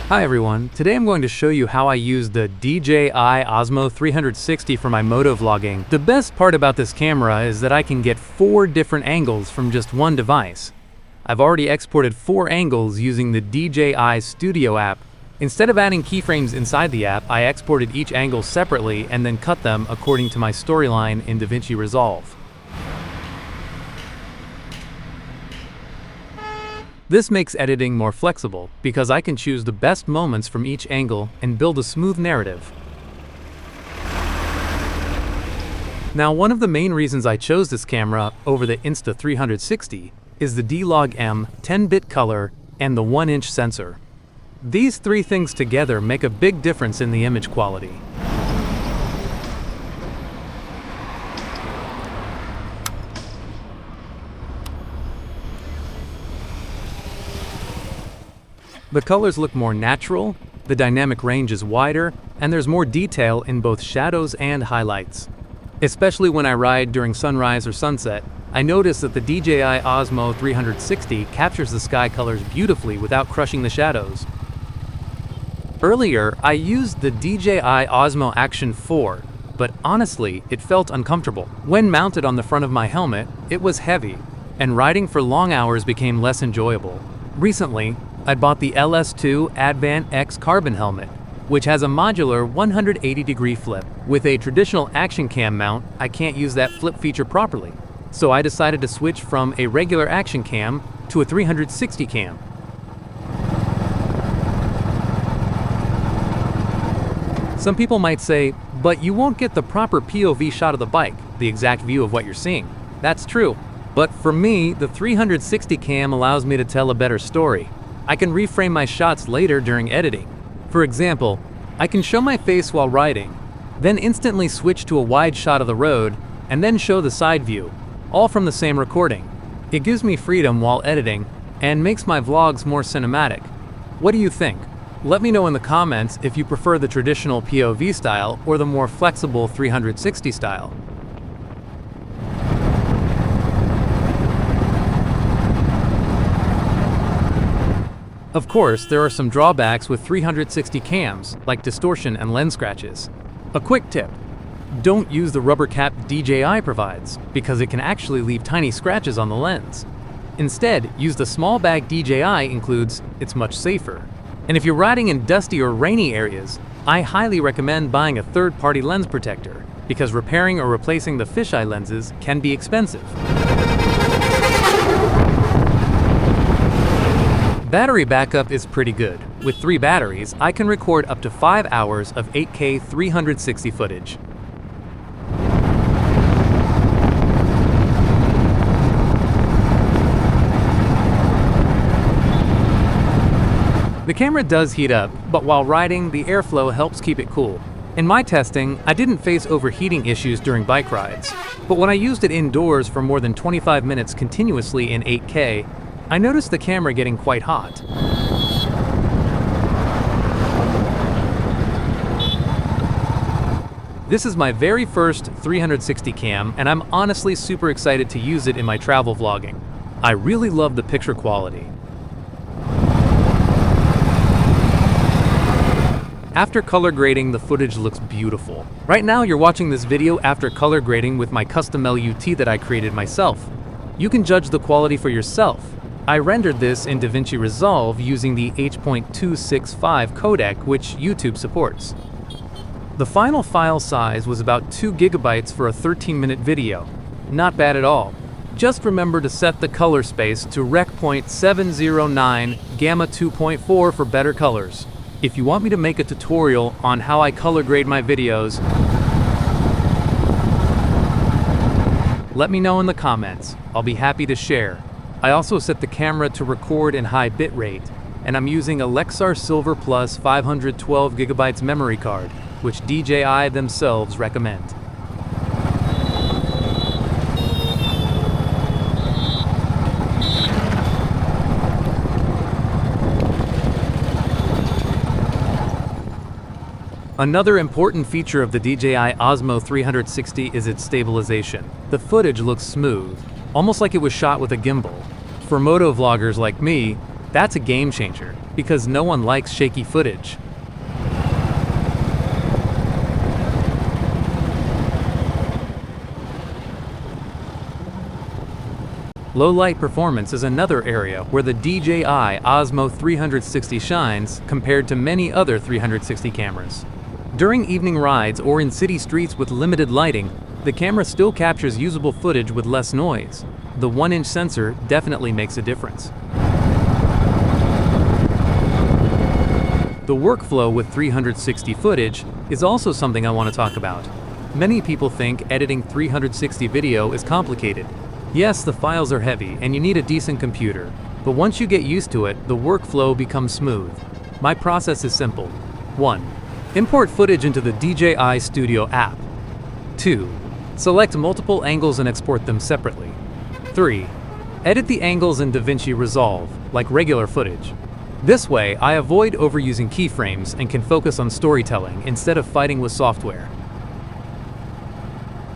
Hi everyone, today I'm going to show you how I use the DJI Osmo 360 for my moto vlogging. The best part about this camera is that I can get 4 different angles from just one device. I've already exported 4 angles using the DJI Studio app. Instead of adding keyframes inside the app, I exported each angle separately and then cut them according to my storyline in DaVinci Resolve. This makes editing more flexible because I can choose the best moments from each angle and build a smooth narrative. Now, one of the main reasons I chose this camera over the Insta360 is the D-Log-M 10-bit color and the 1-inch sensor. These 3 things together make a big difference in the image quality. The colors look more natural, the dynamic range is wider, and there's more detail in both shadows and highlights. Especially when I ride during sunrise or sunset, I notice that the DJI Osmo 360 captures the sky colors beautifully without crushing the shadows. Earlier, I used the DJI Osmo Action 4, but honestly, it felt uncomfortable. When mounted on the front of my helmet, it was heavy, and riding for long hours became less enjoyable. Recently, I bought the LS2 Advant X Carbon helmet, which has a modular 180-degree flip. With a traditional action cam mount, I can't use that flip feature properly, so I decided to switch from a regular action cam to a 360 cam. Some people might say, but you won't get the proper POV shot of the bike, the exact view of what you're seeing. That's true, but for me, the 360 cam allows me to tell a better story. I can reframe my shots later during editing. For example, I can show my face while riding, then instantly switch to a wide shot of the road, and then show the side view, all from the same recording. It gives me freedom while editing, and makes my vlogs more cinematic. What do you think? Let me know in the comments if you prefer the traditional POV style or the more flexible 360 style. Of course, there are some drawbacks with 360 cams, like distortion and lens scratches. A quick tip: don't use the rubber cap DJI provides, because it can actually leave tiny scratches on the lens. Instead, use the small bag DJI includes. It's much safer. And if you're riding in dusty or rainy areas, I highly recommend buying a third-party lens protector, because repairing or replacing the fisheye lenses can be expensive. Battery backup is pretty good. With 3 batteries, I can record up to 5 hours of 8K 360 footage. The camera does heat up, but while riding, the airflow helps keep it cool. In my testing, I didn't face overheating issues during bike rides, but when I used it indoors for more than 25 minutes continuously in 8K, I noticed the camera getting quite hot. This is my very first 360 cam, and I'm honestly super excited to use it in my travel vlogging. I really love the picture quality. After color grading, the footage looks beautiful. Right now, you're watching this video after color grading with my custom LUT that I created myself. You can judge the quality for yourself. I rendered this in DaVinci Resolve using the H.265 codec, which YouTube supports. The final file size was about 2 gigabytes for a 13-minute video. Not bad at all. Just remember to set the color space to Rec. .709 Gamma 2.4 for better colors. If you want me to make a tutorial on how I color grade my videos, let me know in the comments. I'll be happy to share. I also set the camera to record in high bitrate, and I'm using a Lexar Silver Plus 512 GB memory card, which DJI themselves recommend. Another important feature of the DJI Osmo 360 is its stabilization. The footage looks smooth, almost like it was shot with a gimbal. For moto vloggers like me, That's a game changer, because no one likes shaky footage. Low light performance is another area where the DJI Osmo 360 shines compared to many other 360 cameras. During evening rides or in city streets with limited lighting, the camera still captures usable footage with less noise. The 1-inch sensor definitely makes a difference. The workflow with 360 footage is also something I want to talk about. Many people think editing 360 video is complicated. Yes, the files are heavy and you need a decent computer, but once you get used to it, the workflow becomes smooth. My process is simple. 1. Import footage into the DJI Studio app. 2. Select multiple angles and export them separately. 3. Edit the angles in DaVinci Resolve, like regular footage. This way, I avoid overusing keyframes and can focus on storytelling instead of fighting with software.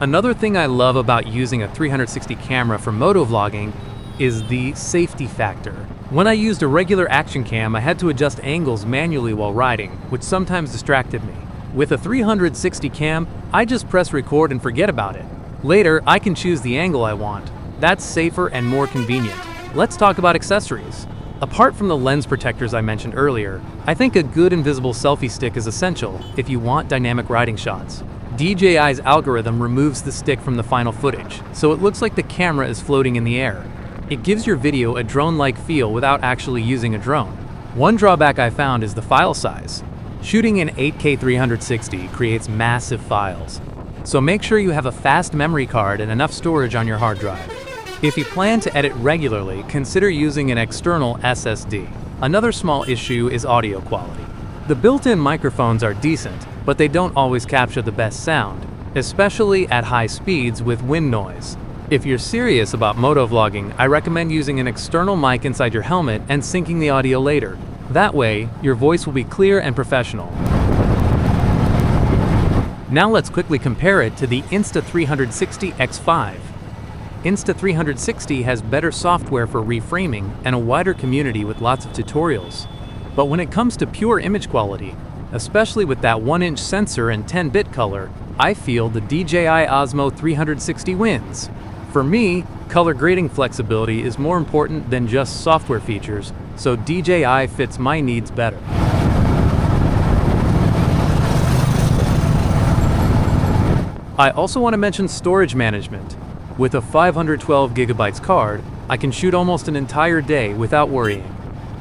Another thing I love about using a 360 camera for moto vlogging is the safety factor. When I used a regular action cam, I had to adjust angles manually while riding, which sometimes distracted me. With a 360 cam, I just press record and forget about it. Later, I can choose the angle I want. That's safer and more convenient. Let's talk about accessories. Apart from the lens protectors I mentioned earlier, I think a good invisible selfie stick is essential if you want dynamic riding shots. DJI's algorithm removes the stick from the final footage, so it looks like the camera is floating in the air. It gives your video a drone-like feel without actually using a drone. One drawback I found is the file size. Shooting in 8K 360 creates massive files, so make sure you have a fast memory card and enough storage on your hard drive. If you plan to edit regularly, consider using an external SSD. Another small issue is audio quality. The built-in microphones are decent, but they don't always capture the best sound, especially at high speeds with wind noise. If you're serious about moto vlogging, I recommend using an external mic inside your helmet and syncing the audio later. That way, your voice will be clear and professional. Now let's quickly compare it to the Insta360 X5. Insta360 has better software for reframing and a wider community with lots of tutorials. But when it comes to pure image quality, especially with that 1-inch sensor and 10-bit color, I feel the DJI Osmo 360 wins. For me, color grading flexibility is more important than just software features, so DJI fits my needs better. I also want to mention storage management. With a 512 gigabytes card, I can shoot almost an entire day without worrying.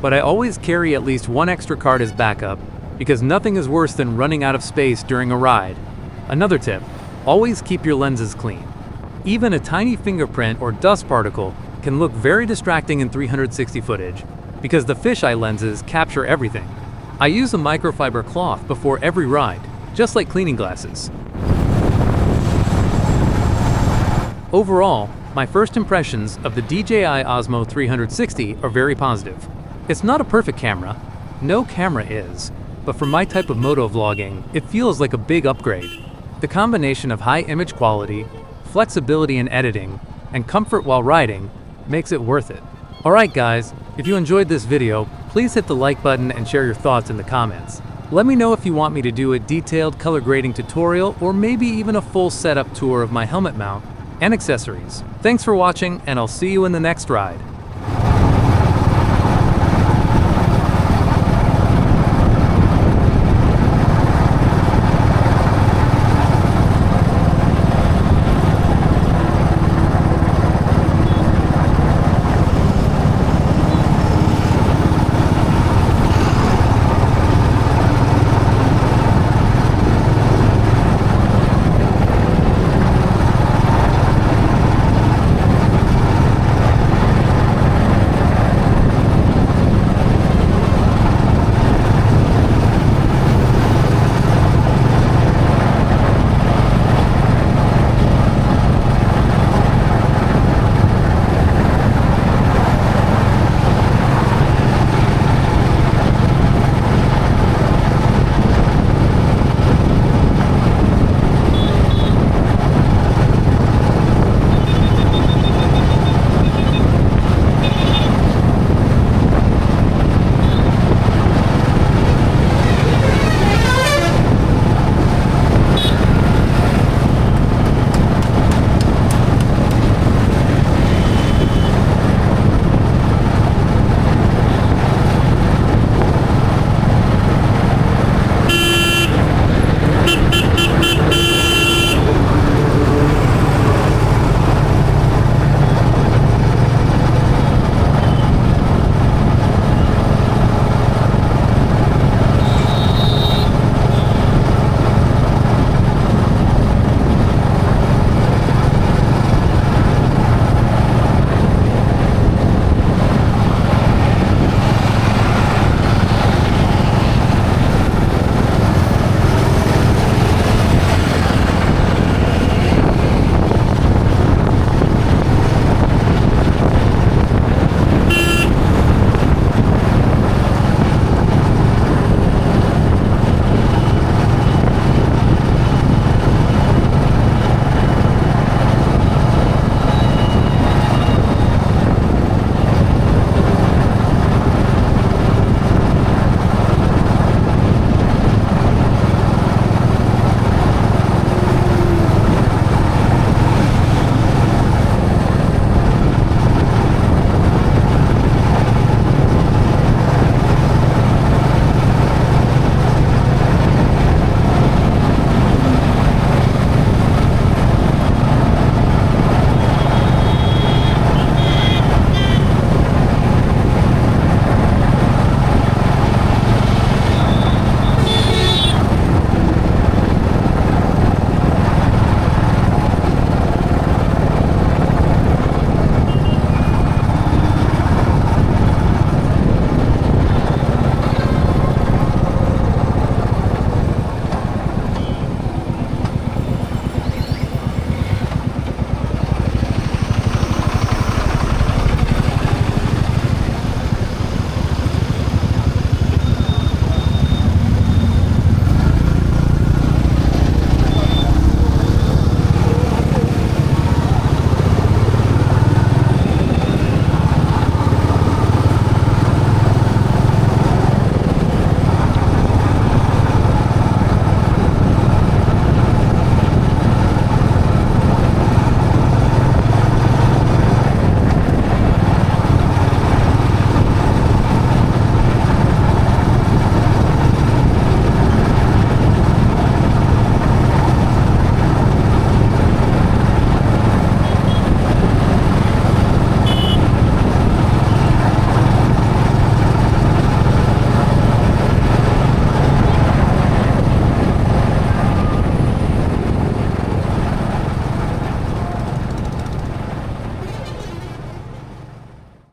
But I always carry at least one extra card as backup, because nothing is worse than running out of space during a ride. Another tip, always keep your lenses clean. Even a tiny fingerprint or dust particle can look very distracting in 360 footage, because the fisheye lenses capture everything. I use a microfiber cloth before every ride, just like cleaning glasses. Overall, my first impressions of the DJI Osmo 360 are very positive. It's not a perfect camera, no camera is, but for my type of moto vlogging, it feels like a big upgrade. The combination of high image quality, flexibility in editing, and comfort while riding makes it worth it. Alright guys, if you enjoyed this video, please hit the like button and share your thoughts in the comments. Let me know if you want me to do a detailed color grading tutorial or maybe even a full setup tour of my helmet mount and accessories. Thanks for watching, and I'll see you in the next ride.